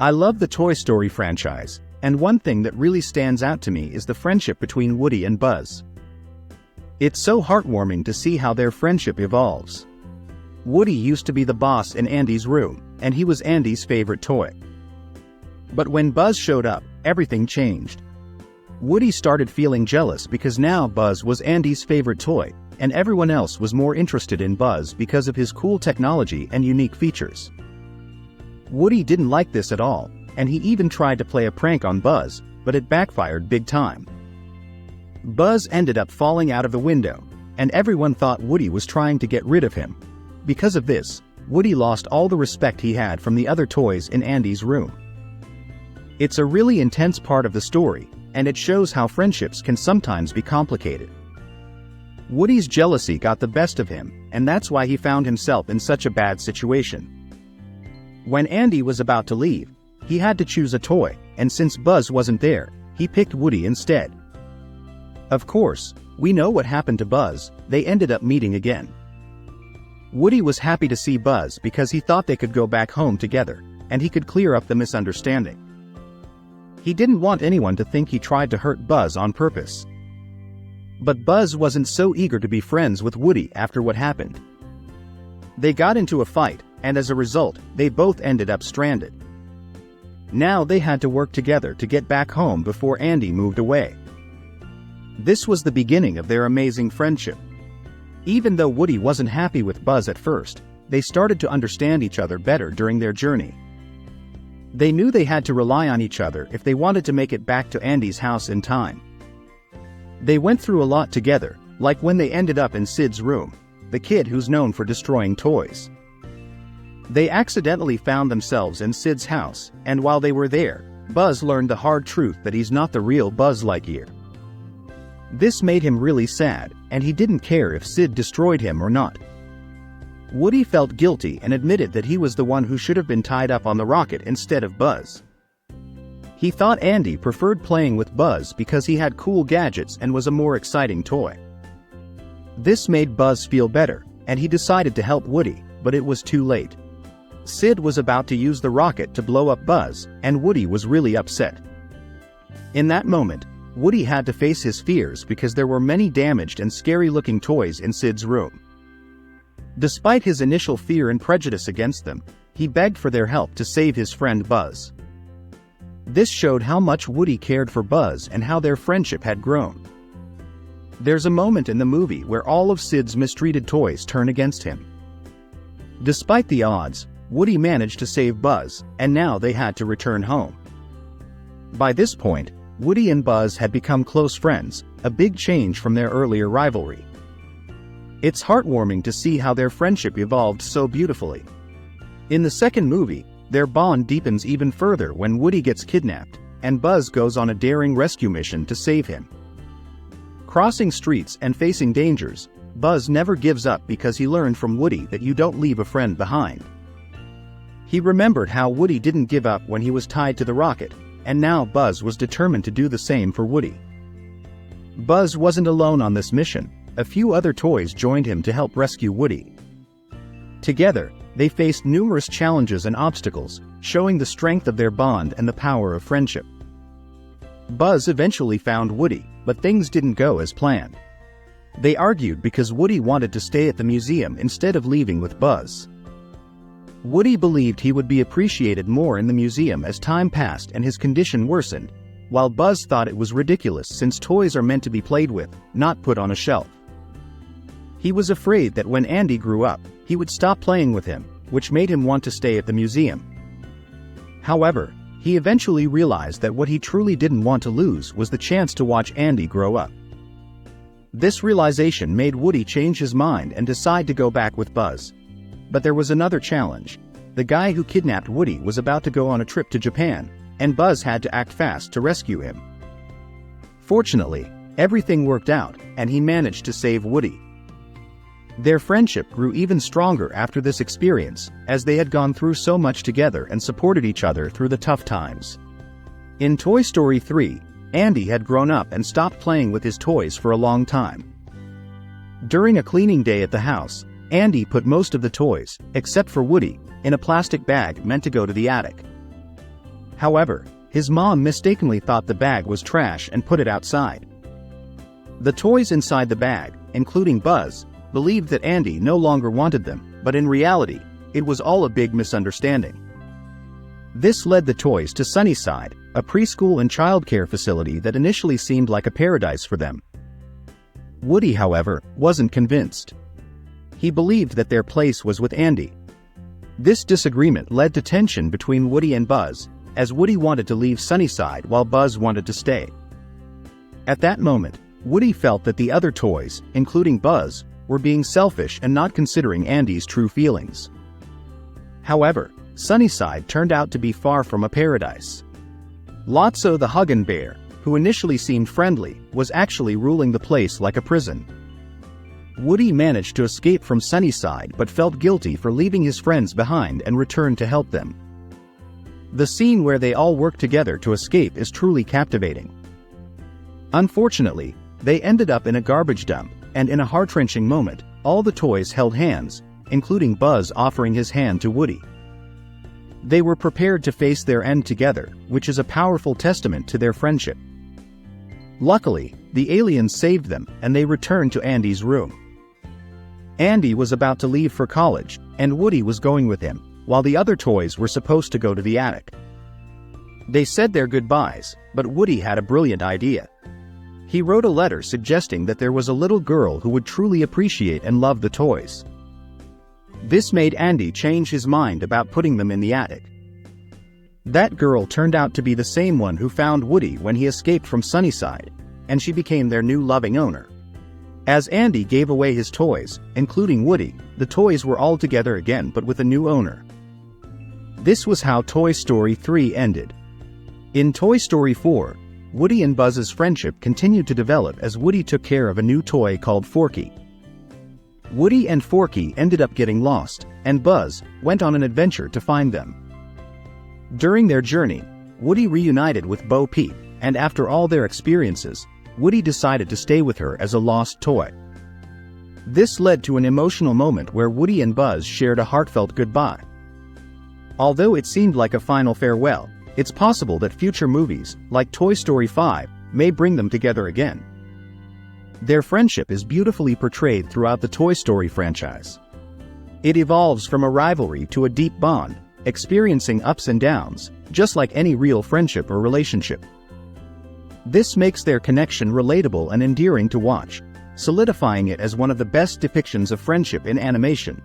I love the Toy Story franchise, and one thing that really stands out to me is the friendship between Woody and Buzz. It's so heartwarming to see how their friendship evolves. Woody used to be the boss in Andy's room, and he was Andy's favorite toy. But when Buzz showed up, everything changed. Woody started feeling jealous because now Buzz was Andy's favorite toy, and everyone else was more interested in Buzz because of his cool technology and unique features. Woody didn't like this at all, and he even tried to play a prank on Buzz, but it backfired big time. Buzz ended up falling out of the window, and everyone thought Woody was trying to get rid of him. Because of this, Woody lost all the respect he had from the other toys in Andy's room. It's a really intense part of the story, and it shows how friendships can sometimes be complicated. Woody's jealousy got the best of him, and that's why he found himself in such a bad situation. When Andy was about to leave, he had to choose a toy, and since Buzz wasn't there, he picked Woody instead. Of course, we know what happened to Buzz. They ended up meeting again. Woody was happy to see Buzz because he thought they could go back home together, and he could clear up the misunderstanding. He didn't want anyone to think he tried to hurt Buzz on purpose. But Buzz wasn't so eager to be friends with Woody after what happened. They got into a fight, and as a result, they both ended up stranded. Now they had to work together to get back home before Andy moved away. This was the beginning of their amazing friendship. Even though Woody wasn't happy with Buzz at first, they started to understand each other better during their journey. They knew they had to rely on each other if they wanted to make it back to Andy's house in time. They went through a lot together, like when they ended up in Sid's room, the kid who's known for destroying toys. They accidentally found themselves in Sid's house, and while they were there, Buzz learned the hard truth that he's not the real Buzz Lightyear. This made him really sad, and he didn't care if Sid destroyed him or not. Woody felt guilty and admitted that he was the one who should have been tied up on the rocket instead of Buzz. He thought Andy preferred playing with Buzz because he had cool gadgets and was a more exciting toy. This made Buzz feel better, and he decided to help Woody, but it was too late. Sid was about to use the rocket to blow up Buzz, and Woody was really upset. In that moment, Woody had to face his fears because there were many damaged and scary-looking toys in Sid's room. Despite his initial fear and prejudice against them, he begged for their help to save his friend Buzz. This showed how much Woody cared for Buzz and how their friendship had grown. There's a moment in the movie where all of Sid's mistreated toys turn against him. Despite the odds, Woody managed to save Buzz, and now they had to return home. By this point, Woody and Buzz had become close friends, a big change from their earlier rivalry. It's heartwarming to see how their friendship evolved so beautifully. In the second movie, their bond deepens even further when Woody gets kidnapped, and Buzz goes on a daring rescue mission to save him. Crossing streets and facing dangers, Buzz never gives up because he learned from Woody that you don't leave a friend behind. He remembered how Woody didn't give up when he was tied to the rocket, and now Buzz was determined to do the same for Woody. Buzz wasn't alone on this mission. A few other toys joined him to help rescue Woody. Together, they faced numerous challenges and obstacles, showing the strength of their bond and the power of friendship. Buzz eventually found Woody, but things didn't go as planned. They argued because Woody wanted to stay at the museum instead of leaving with Buzz. Woody believed he would be appreciated more in the museum as time passed and his condition worsened, while Buzz thought it was ridiculous since toys are meant to be played with, not put on a shelf. He was afraid that when Andy grew up, he would stop playing with him, which made him want to stay at the museum. However, he eventually realized that what he truly didn't want to lose was the chance to watch Andy grow up. This realization made Woody change his mind and decide to go back with Buzz. But there was another challenge. The guy who kidnapped Woody was about to go on a trip to Japan, and Buzz had to act fast to rescue him. Fortunately, everything worked out, and he managed to save Woody. Their friendship grew even stronger after this experience, as they had gone through so much together and supported each other through the tough times. In Toy Story 3, Andy had grown up and stopped playing with his toys for a long time. During a cleaning day at the house, Andy put most of the toys, except for Woody, in a plastic bag meant to go to the attic. However, his mom mistakenly thought the bag was trash and put it outside. The toys inside the bag, including Buzz, believed that Andy no longer wanted them, but in reality, it was all a big misunderstanding. This led the toys to Sunnyside, a preschool and childcare facility that initially seemed like a paradise for them. Woody, however, wasn't convinced. He believed that their place was with Andy. This disagreement led to tension between Woody and Buzz, as Woody wanted to leave Sunnyside while Buzz wanted to stay. At that moment, Woody felt that the other toys, including Buzz, were being selfish and not considering Andy's true feelings. However, Sunnyside turned out to be far from a paradise. Lotso the Huggin' Bear, who initially seemed friendly, was actually ruling the place like a prison. Woody managed to escape from Sunnyside but felt guilty for leaving his friends behind and returned to help them. The scene where they all work together to escape is truly captivating. Unfortunately, they ended up in a garbage dump, and in a heart-wrenching moment, all the toys held hands, including Buzz offering his hand to Woody. They were prepared to face their end together, which is a powerful testament to their friendship. Luckily, the aliens saved them, and they returned to Andy's room. Andy was about to leave for college, and Woody was going with him, while the other toys were supposed to go to the attic. They said their goodbyes, but Woody had a brilliant idea. He wrote a letter suggesting that there was a little girl who would truly appreciate and love the toys. This made Andy change his mind about putting them in the attic. That girl turned out to be the same one who found Woody when he escaped from Sunnyside, and she became their new loving owner. As Andy gave away his toys, including Woody, the toys were all together again but with a new owner. This was how Toy Story 3 ended. In Toy Story 4, Woody and Buzz's friendship continued to develop as Woody took care of a new toy called Forky. Woody and Forky ended up getting lost, and Buzz went on an adventure to find them. During their journey, Woody reunited with Bo Peep, and after all their experiences, Woody decided to stay with her as a lost toy. This led to an emotional moment where Woody and Buzz shared a heartfelt goodbye. Although it seemed like a final farewell, it's possible that future movies, like Toy Story 5, may bring them together again. Their friendship is beautifully portrayed throughout the Toy Story franchise. It evolves from a rivalry to a deep bond, experiencing ups and downs, just like any real friendship or relationship. This makes their connection relatable and endearing to watch, solidifying it as one of the best depictions of friendship in animation.